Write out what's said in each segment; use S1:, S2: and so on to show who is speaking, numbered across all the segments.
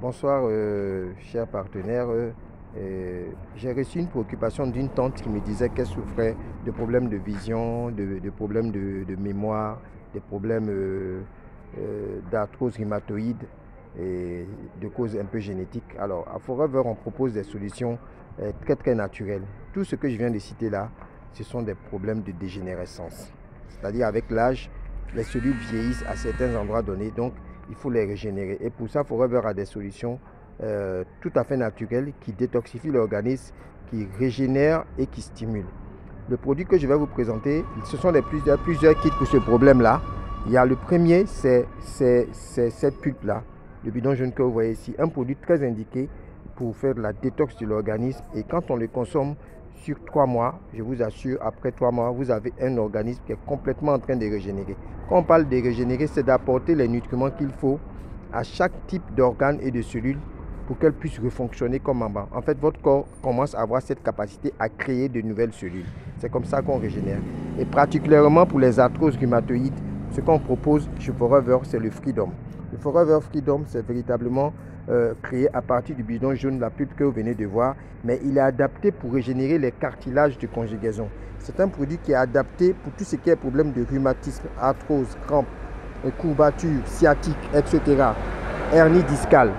S1: Bonsoir, chers partenaires. J'ai reçu une préoccupation d'une tante qui me disait qu'elle souffrait de problèmes de vision, de problèmes de mémoire, des problèmes d'arthrose rhumatoïde et de causes un peu génétiques. Alors, à Forever, on propose des solutions très naturelles. Tout ce que je viens de citer là, ce sont des problèmes de dégénérescence. C'est-à-dire avec l'âge, les cellules vieillissent à certains endroits donnés, donc il faut les régénérer. Et pour ça, Forever a des solutions tout à fait naturelles qui détoxifient l'organisme, qui régénèrent et qui stimulent. Le produit que je vais vous présenter, ce sont plusieurs kits pour ce problème-là. Il y a le premier, c'est cette pulpe-là, le bidon jaune que vous voyez ici. Un produit très indiqué pour faire de la détox de l'organisme. Et quand on le consomme sur 3 mois, je vous assure, après 3 mois, vous avez un organisme qui est complètement en train de régénérer. Quand on parle de régénérer, c'est d'apporter les nutriments qu'il faut à chaque type d'organe et de cellules pour qu'elles puissent refonctionner comme avant. En fait, votre corps commence à avoir cette capacité à créer de nouvelles cellules. C'est comme ça qu'on régénère. Et particulièrement pour les arthroses rhumatoïdes, ce qu'on propose chez Forever, c'est le Freedom. Le Forever Freedom, c'est véritablement créé à partir du bidon jaune, la pulpe que vous venez de voir, mais il est adapté pour régénérer les cartilages de conjugaison. C'est un produit qui est adapté pour tout ce qui est problème de rhumatisme, arthrose, crampes, courbatures, sciatique, etc. Hernie discale.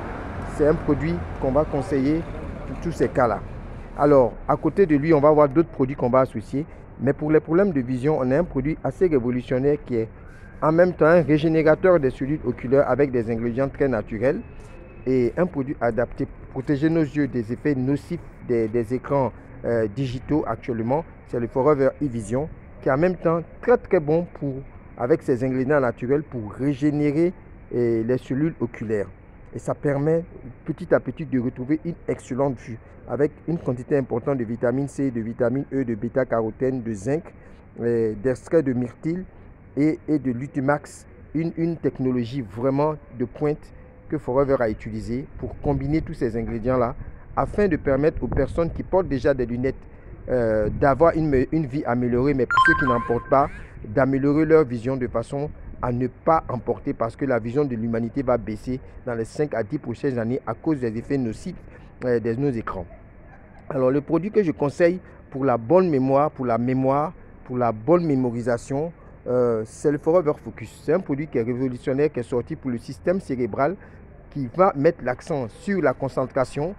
S1: C'est un produit qu'on va conseiller pour tous ces cas-là. Alors, à côté de lui, on va avoir d'autres produits qu'on va associer. Mais pour les problèmes de vision, on a un produit assez révolutionnaire qui est en même temps un régénérateur des cellules oculaires avec des ingrédients très naturels et un produit adapté pour protéger nos yeux des effets nocifs des écrans digitaux actuellement. C'est le Forever e-Vision qui est en même temps très bon avec ses ingrédients naturels pour régénérer les cellules oculaires. Et ça permet petit à petit de retrouver une excellente vue avec une quantité importante de vitamine C, de vitamine E, de bêta-carotène, de zinc, d'extrait de myrtille et de Lutimax, une technologie vraiment de pointe que Forever a utilisée pour combiner tous ces ingrédients-là afin de permettre aux personnes qui portent déjà des lunettes d'avoir une vie améliorée, mais pour ceux qui n'en portent pas, d'améliorer leur vision de façon à ne pas emporter parce que la vision de l'humanité va baisser dans les 5 à 10 prochaines années à cause des effets nocifs de nos écrans. Alors le produit que je conseille pour la bonne mémoire, pour la bonne mémorisation, c'est le Forever Focus. C'est un produit qui est révolutionnaire, qui est sorti pour le système cérébral, qui va mettre l'accent sur la concentration,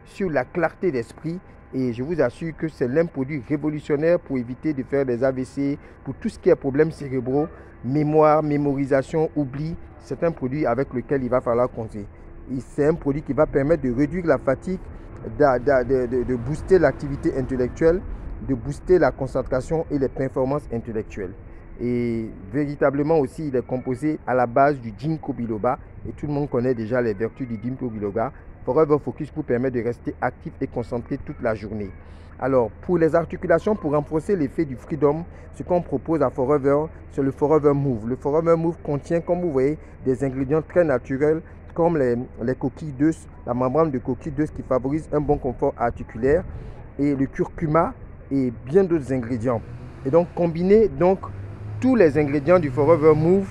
S1: sur la clarté d'esprit. Et je vous assure que c'est l'un produit révolutionnaire pour éviter de faire des AVC, pour tout ce qui est problèmes cérébraux, mémoire, mémorisation, oubli. C'est un produit avec lequel il va falloir compter. C'est un produit qui va permettre de réduire la fatigue, de booster l'activité intellectuelle, de booster la concentration et les performances intellectuelles. Et véritablement aussi, il est composé à la base du ginkgo biloba. Et tout le monde connaît déjà les vertus du ginkgo biloba. Forever Focus vous permet de rester actif et concentré toute la journée. Alors, pour les articulations, pour renforcer l'effet du Freedom, ce qu'on propose à Forever, c'est le Forever Move. Le Forever Move contient, comme vous voyez, des ingrédients très naturels comme les coquilles d'œufs, la membrane de coquilles d'œufs qui favorise un bon confort articulaire, et le curcuma et bien d'autres ingrédients. Et donc, combiner tous les ingrédients du Forever Move,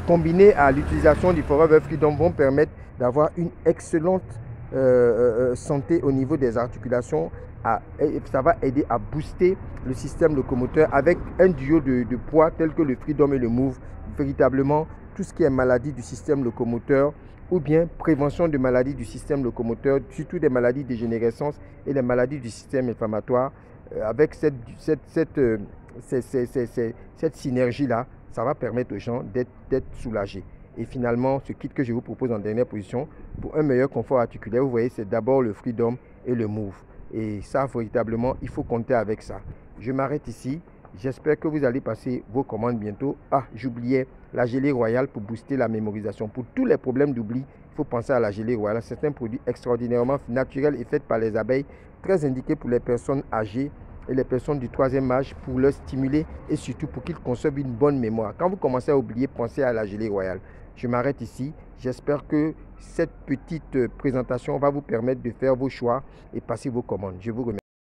S1: combinés à l'utilisation du Forever Freedom, vont permettre d'avoir une excellente santé au niveau des articulations. Ça va aider à booster le système locomoteur avec un duo de poids tel que le Freedom et le Move. Véritablement, tout ce qui est maladie du système locomoteur ou bien prévention de maladies du système locomoteur, surtout des maladies de dégénérescence et les maladies du système inflammatoire, avec cette synergie-là, ça va permettre aux gens d'être soulagés. Et finalement, ce kit que je vous propose en dernière position, pour un meilleur confort articulaire, vous voyez, c'est d'abord le Freedom et le Move. Et ça, véritablement, il faut compter avec ça. Je m'arrête ici. J'espère que vous allez passer vos commandes bientôt. Ah, j'oubliais la gelée royale pour booster la mémorisation. Pour tous les problèmes d'oubli, il faut penser à la gelée royale. C'est un produit extraordinairement naturel et fait par les abeilles, très indiqué pour les personnes âgées et les personnes du troisième âge pour leur stimuler et surtout pour qu'ils conservent une bonne mémoire. Quand vous commencez à oublier, pensez à la gelée royale. Je m'arrête ici. J'espère que cette petite présentation va vous permettre de faire vos choix et passer vos commandes. Je vous remercie.